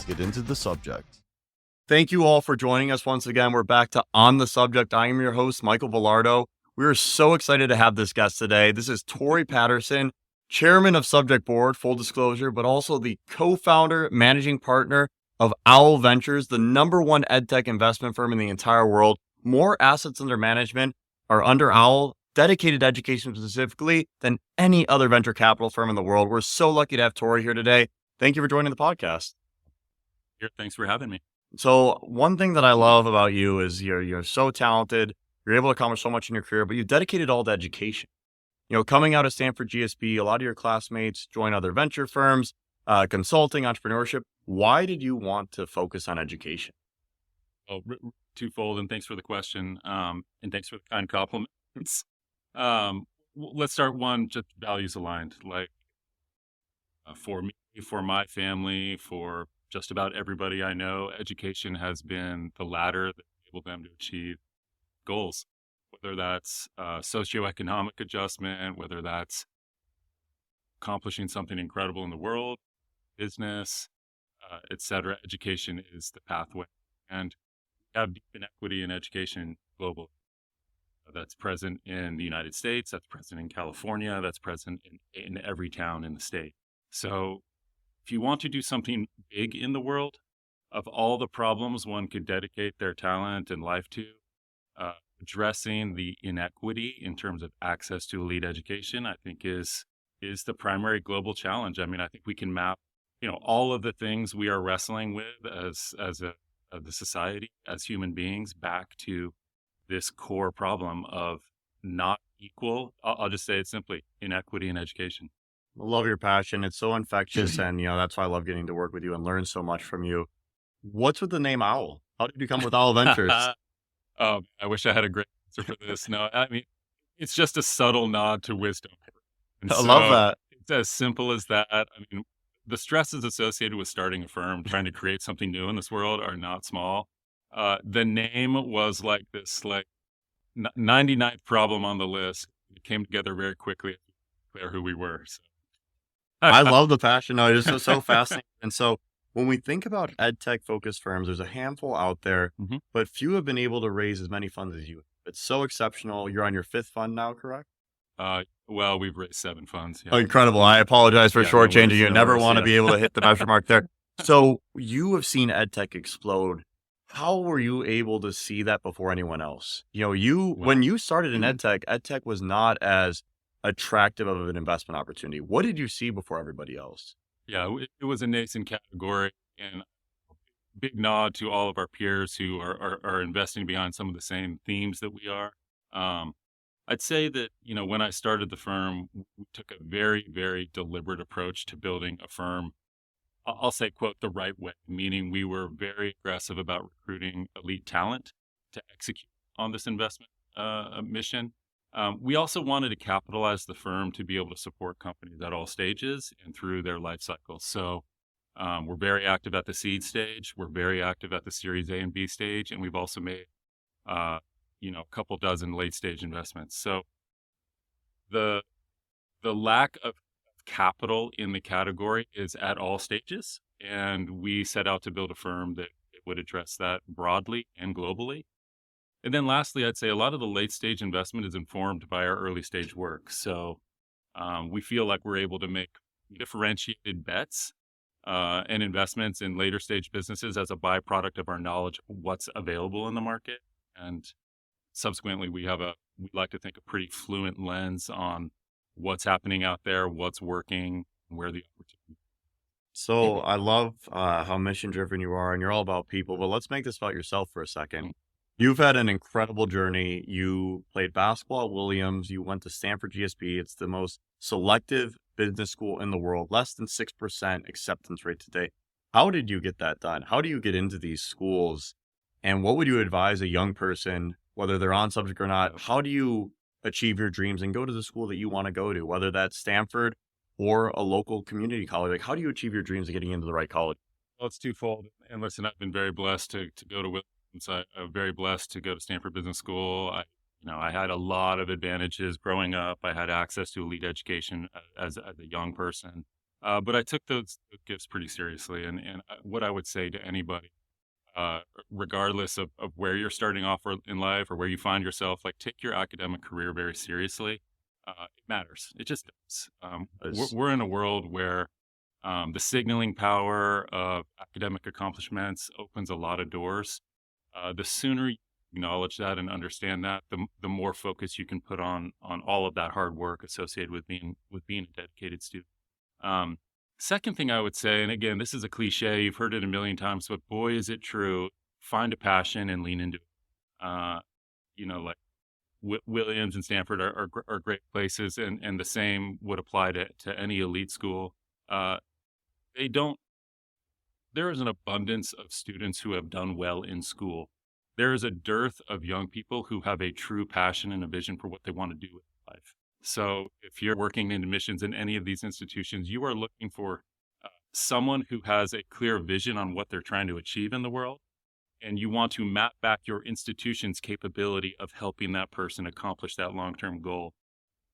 get into the subject. Thank you all for joining us once again. We're back to On the Subject. I am your host, Michael Vilardo. We are so excited to have this guest today. This is Tory Patterson, chairman of Subject Board, full disclosure, but also the co-founder, managing partner of Owl Ventures, the number one EdTech investment firm in the entire world. More assets under management are under Owl, dedicated to education specifically, than any other venture capital firm in the world. We're so lucky to have Tory here today. Thank you for joining the podcast. Thanks for having me. So one thing that I love about you is you're so talented. You're able to accomplish so much in your career, but you've dedicated all to education. Coming out of Stanford GSB, a lot of your classmates join other venture firms, consulting, entrepreneurship. Why did you want to focus on education? Oh, twofold, and thanks for the question, and thanks for the kind compliments. Let's start one, just values aligned. Like for me, for my family, for just about everybody I know, education has been the ladder that enabled them to achieve goals, whether that's socioeconomic adjustment, whether that's accomplishing something incredible in the world, business, etc. Education is the pathway, and we have deep inequity in education globally. That's present in the United States, that's present in California, that's present in every town in the state. So if you want to do something big in the world, of all the problems one could dedicate their talent and life to, addressing the inequity in terms of access to elite education, I think is the primary global challenge. I mean, I think we can map, all of the things we are wrestling with as the society, as human beings, back to this core problem of not equal. I'll just say it simply: inequity in education. I love your passion. It's so infectious, and that's why I love getting to work with you and learn so much from you. What's with the name Owl? How did you come with Owl Ventures? I wish I had a great answer for this. No, I mean, it's just a subtle nod to wisdom. And I love that. It's as simple as that. I mean, the stresses associated with starting a firm, trying to create something new in this world, are not small. The name was like this, 99th problem on the list. It came together very quickly to declare who we were. So. I love the passion. No, it's just so fascinating. And so when we think about EdTech focused firms, there's a handful out there, but few have been able to raise as many funds as you. It's so exceptional. You're on your fifth fund now, correct? Well, we've raised 7 funds. Yeah. Oh, incredible. I apologize for shortchanging you. No Never worries, want to be able to hit the measure mark there. So you have seen EdTech explode. How were you able to see that before anyone else? When you started in EdTech was not as attractive of an investment opportunity. What did you see before everybody else? Yeah, it was a nascent category, and big nod to all of our peers who are investing behind some of the same themes that we are. I'd say that, when I started the firm, we took a very, very deliberate approach to building a firm. I'll say, quote, the right way, meaning we were very aggressive about recruiting elite talent to execute on this investment mission. We also wanted to capitalize the firm to be able to support companies at all stages and through their life cycles. So we're very active at the seed stage. We're very active at the Series A and B stage. And we've also made, a couple dozen late stage investments. So the lack of capital in the category is at all stages. And we set out to build a firm that would address that broadly and globally. And then lastly, I'd say a lot of the late stage investment is informed by our early stage work. So we feel like we're able to make differentiated bets and investments in later stage businesses as a byproduct of our knowledge of what's available in the market. And subsequently, we like to think, a pretty fluent lens on what's happening out there, what's working, where the opportunity. So I love how mission driven you are, and you're all about people, but let's make this about yourself for a second. You've had an incredible journey. You played basketball at Williams. You went to Stanford GSB. It's the most selective business school in the world, less than 6% acceptance rate today. How did you get that done? How do you get into these schools? And what would you advise a young person, whether they're on subject or not? How do you achieve your dreams and go to the school that you want to go to, whether that's Stanford or a local community college? Like, how do you achieve your dreams of getting into the right college? Well, it's twofold. And listen, I've been very blessed to go to Williams. I'm very blessed to go to Stanford Business School. I had a lot of advantages growing up. I had access to elite education as a young person. But I took those gifts pretty seriously. And what I would say to anybody, uh, regardless of where you're starting off in life or where you find yourself, like take your academic career very seriously. It matters. It just does. We're, As we're in a world where the signaling power of academic accomplishments opens a lot of doors. The sooner you acknowledge that and understand that, the more focus you can put on all of that hard work associated with being a dedicated student. Um, Second thing I would say, and again, this is a cliche, you've heard it a million times, but boy, is it true. Find a passion and lean into it. Like Williams and Stanford are great places, and the same would apply to any elite school. Uh, they don't There is an abundance of students who have done well in school. There is a dearth of young people who have a true passion and a vision for what they want to do with life. So if you're working in admissions in any of these institutions, you are looking for someone who has a clear vision on what they're trying to achieve in the world. And you want to map back your institution's capability of helping that person accomplish that long-term goal.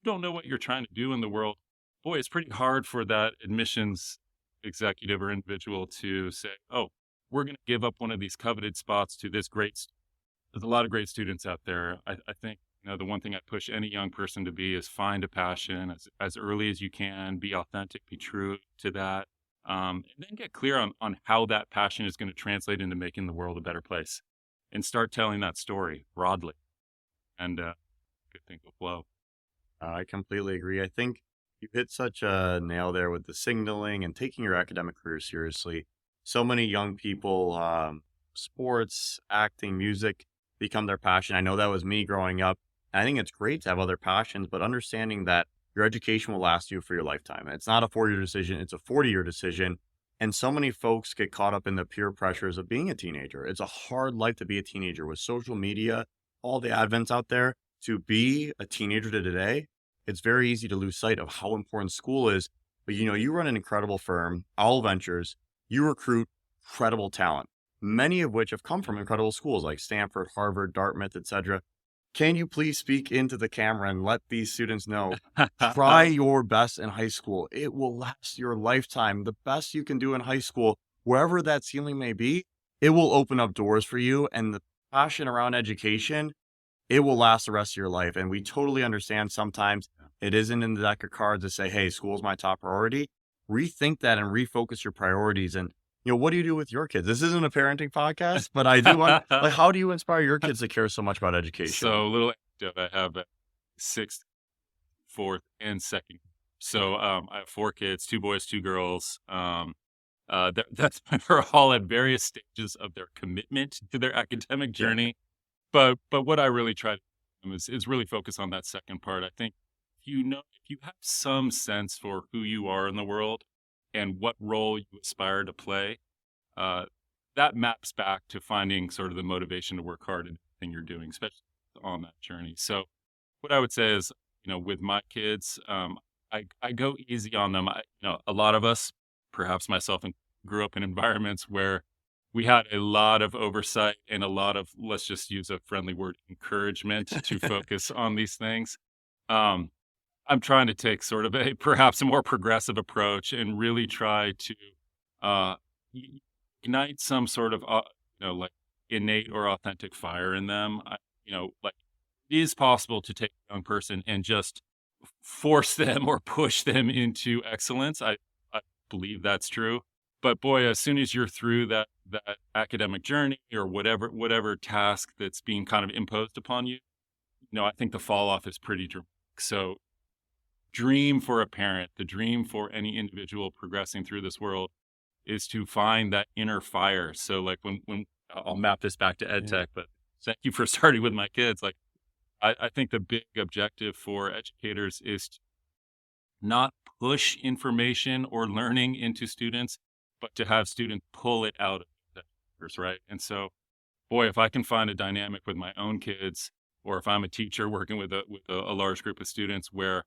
You don't know what you're trying to do in the world. Boy, it's pretty hard for that admissions executive or individual to say, oh, we're going to give up one of these coveted spots to this there's a lot of great students out there. I think, the one thing I push any young person to be is find a passion as early as you can, be authentic, be true to that. And then get clear on how that passion is going to translate into making the world a better place, and start telling that story broadly, and good thing will flow. I completely agree. I think you hit such a nail there with the signaling and taking your academic career seriously. So many young people, sports, acting, music become their passion. I know that was me growing up. I think it's great to have other passions, but understanding that your education will last you for your lifetime. It's not a 4-year decision, it's a 40-year decision. And so many folks get caught up in the peer pressures of being a teenager. It's a hard life to be a teenager with social media, all the advents out there. To be a teenager to today, it's very easy to lose sight of how important school is. But you run an incredible firm, Owl Ventures. You recruit incredible talent, many of which have come from incredible schools like Stanford, Harvard, Dartmouth, etc. Can you please speak into the camera and let these students know, try your best in high school. It will last your lifetime. The best you can do in high school, wherever that ceiling may be, it will open up doors for you. And the passion around education, it will last the rest of your life. And we totally understand sometimes it isn't in the deck of cards to say, hey, school's my top priority. Rethink that and refocus your priorities. And, what do you do with your kids? This isn't a parenting podcast, but I do want, like, how do you inspire your kids to care so much about education? So, little anecdote, I have a sixth, fourth, and second. So I have 4 kids, 2 boys, 2 girls. They're all at various stages of their commitment to their academic Yeah. journey. But what I really try to do is really focus on that second part. I think if you have some sense for who you are in the world and what role you aspire to play, uh, that maps back to finding sort of the motivation to work hard in anything you're doing, especially on that journey. So what I would say is, with my kids, I go easy on them. A lot of us, perhaps myself, grew up in environments where we had a lot of oversight and a lot of, let's just use a friendly word, encouragement to focus on these things. Um, I'm trying to take sort of perhaps a more progressive approach and really try to uh, ignite some sort of, like innate or authentic fire in them. Like it is possible to take a young person and just force them or push them into excellence. I believe that's true. But boy, as soon as you're through that academic journey or whatever task that's being kind of imposed upon you, I think the fall off is pretty dramatic. So dream for a parent, the dream for any individual progressing through this world is to find that inner fire. So like when I'll map this back to EdTech, but thank you for starting with my kids. Like I think the big objective for educators is to not push information or learning into students, but to have students pull it out of educators, right? And so, boy, if I can find a dynamic with my own kids, or if I'm a teacher working with a large group of students where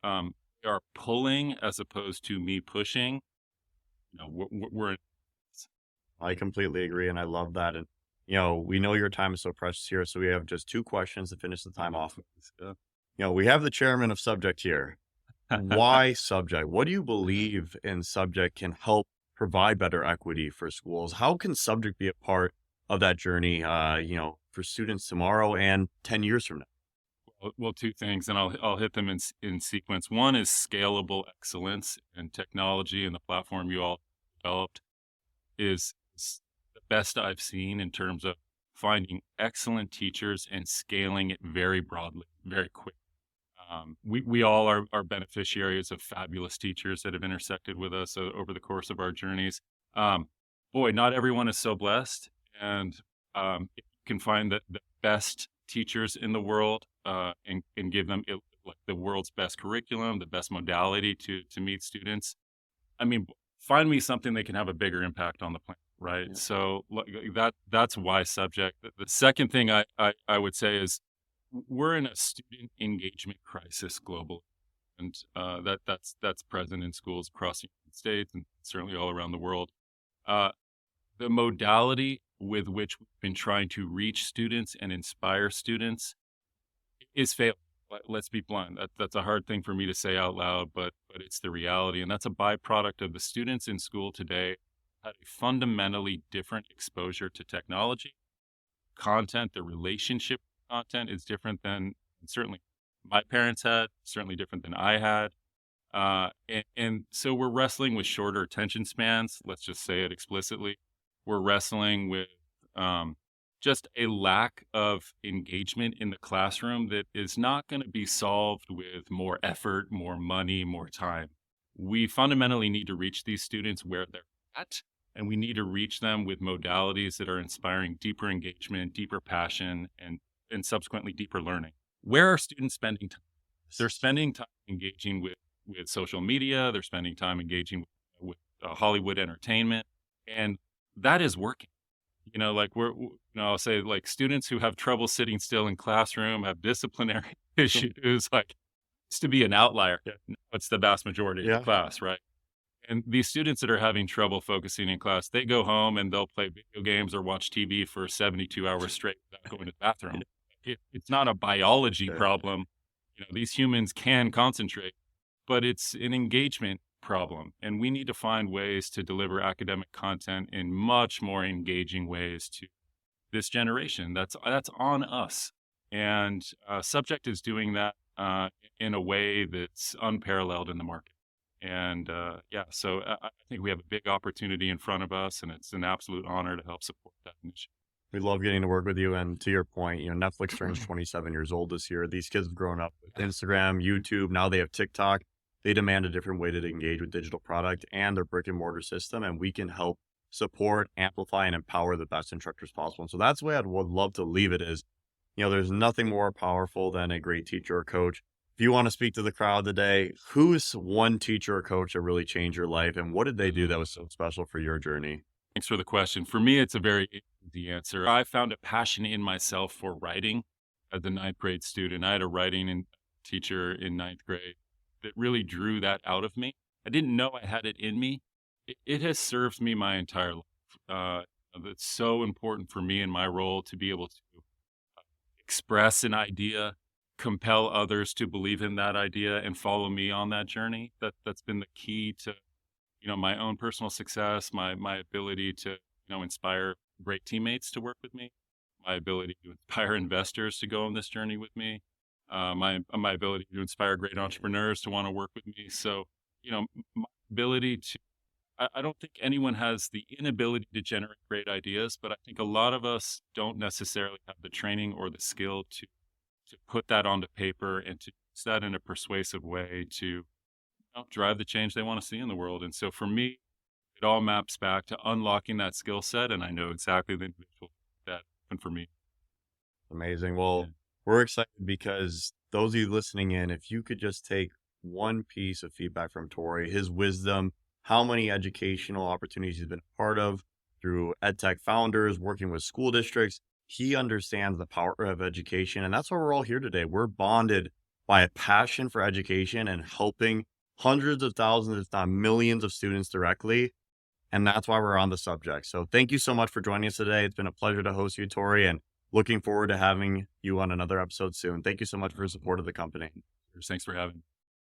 they are pulling as opposed to me pushing, we're I completely agree, and I love that. And we know your time is so precious here, so we have just 2 questions to finish the time off. uh, We have the chairman of subject here. Why subject? What do you believe in subject can help provide better equity for schools? How can subject be a part of that journey, for students tomorrow and 10 years from now? Well, two things, and I'll hit them in sequence. One is scalable excellence, and technology and the platform you all developed is the best I've seen in terms of finding excellent teachers and scaling it very broadly, very quick. We all are beneficiaries of fabulous teachers that have intersected with us over the course of our journeys. Um, Boy, not everyone is so blessed, and if you can find the best teachers in the world and give them like the world's best curriculum, the best modality to meet students. I mean, find me something that can have a bigger impact on the planet, right? Yeah. So that's why subject. The second thing I would say is we're in a student engagement crisis globally, and that's present in schools across the United States and certainly all around the world. Uh, the modality with which we've been trying to reach students and inspire students is failing. Let's be blunt. That's a hard thing for me to say out loud, but it's the reality, and that's a byproduct of the students in school today had a fundamentally different exposure to technology, content. The relationship with content is different than certainly my parents had, certainly different than I had. And so we're wrestling with shorter attention spans. Let's just say it explicitly. We're wrestling with just a lack of engagement in the classroom that is not going to be solved with more effort, more money, more time. We fundamentally need to reach these students where they're at, and we need to reach them with modalities that are inspiring deeper engagement, deeper passion, and subsequently deeper learning. Where are students spending time? They're spending time engaging with social media. They're spending time engaging with Hollywood entertainment, and that is working. Like I'll say like students who have trouble sitting still in classroom have disciplinary issues. Like it's to be an outlier. Yeah. No, it's the vast majority of the Yeah. class, right? And these students that are having trouble focusing in class, they go home and they'll play video games or watch TV for 72 hours straight without going to the bathroom. It's not a biology Yeah. problem. These humans can concentrate, but it's an engagement problem. And we need to find ways to deliver academic content in much more engaging ways to this generation. That's on us. And Subject is doing that in a way that's unparalleled in the market. And so I think we have a big opportunity in front of us, and it's an absolute honor to help support that initiative. We love getting to work with you. And to your point, Netflix turns 27 years old this year. These kids have grown up with Instagram, YouTube. Now they have TikTok. They demand a different way to engage with digital product and their brick and mortar system. And we can help support, amplify, and empower the best instructors possible. And so that's the way would love to leave it is, there's nothing more powerful than a great teacher or coach. If you want to speak to the crowd today, who's one teacher or coach that really changed your life? And what did they do that was so special for your journey? Thanks for the question. For me, it's a very easy answer. I found a passion in myself for writing as a ninth grade student. I had a writing teacher in ninth grade that really drew that out of me. I didn't know I had it in me. It has served me my entire life. It's so important for me in my role to be able to express an idea, compel others to believe in that idea, and follow me on that journey. That's been the key to my own personal success, my ability to inspire great teammates to work with me, my ability to inspire investors to go on this journey with me, my ability to inspire great entrepreneurs to want to work with me. So my ability to I don't think anyone has the inability to generate great ideas, but I think a lot of us don't necessarily have the training or the skill to put that onto paper and to use that in a persuasive way to drive the change they want to see in the world. And so for me, it all maps back to unlocking that skill set. And I know exactly the individual that happened for me. Amazing. Well, we're excited because those of you listening in, if you could just take one piece of feedback from Tory, his wisdom, how many educational opportunities he's been a part of through EdTech founders, working with school districts, he understands the power of education. And that's why we're all here today. We're bonded by a passion for education and helping hundreds of thousands, if not millions of students directly. And that's why we're on the subject. So thank you so much for joining us today. It's been a pleasure to host you, Tory, and looking forward to having you on another episode soon. Thank you so much for your support of the company. Thanks for having me.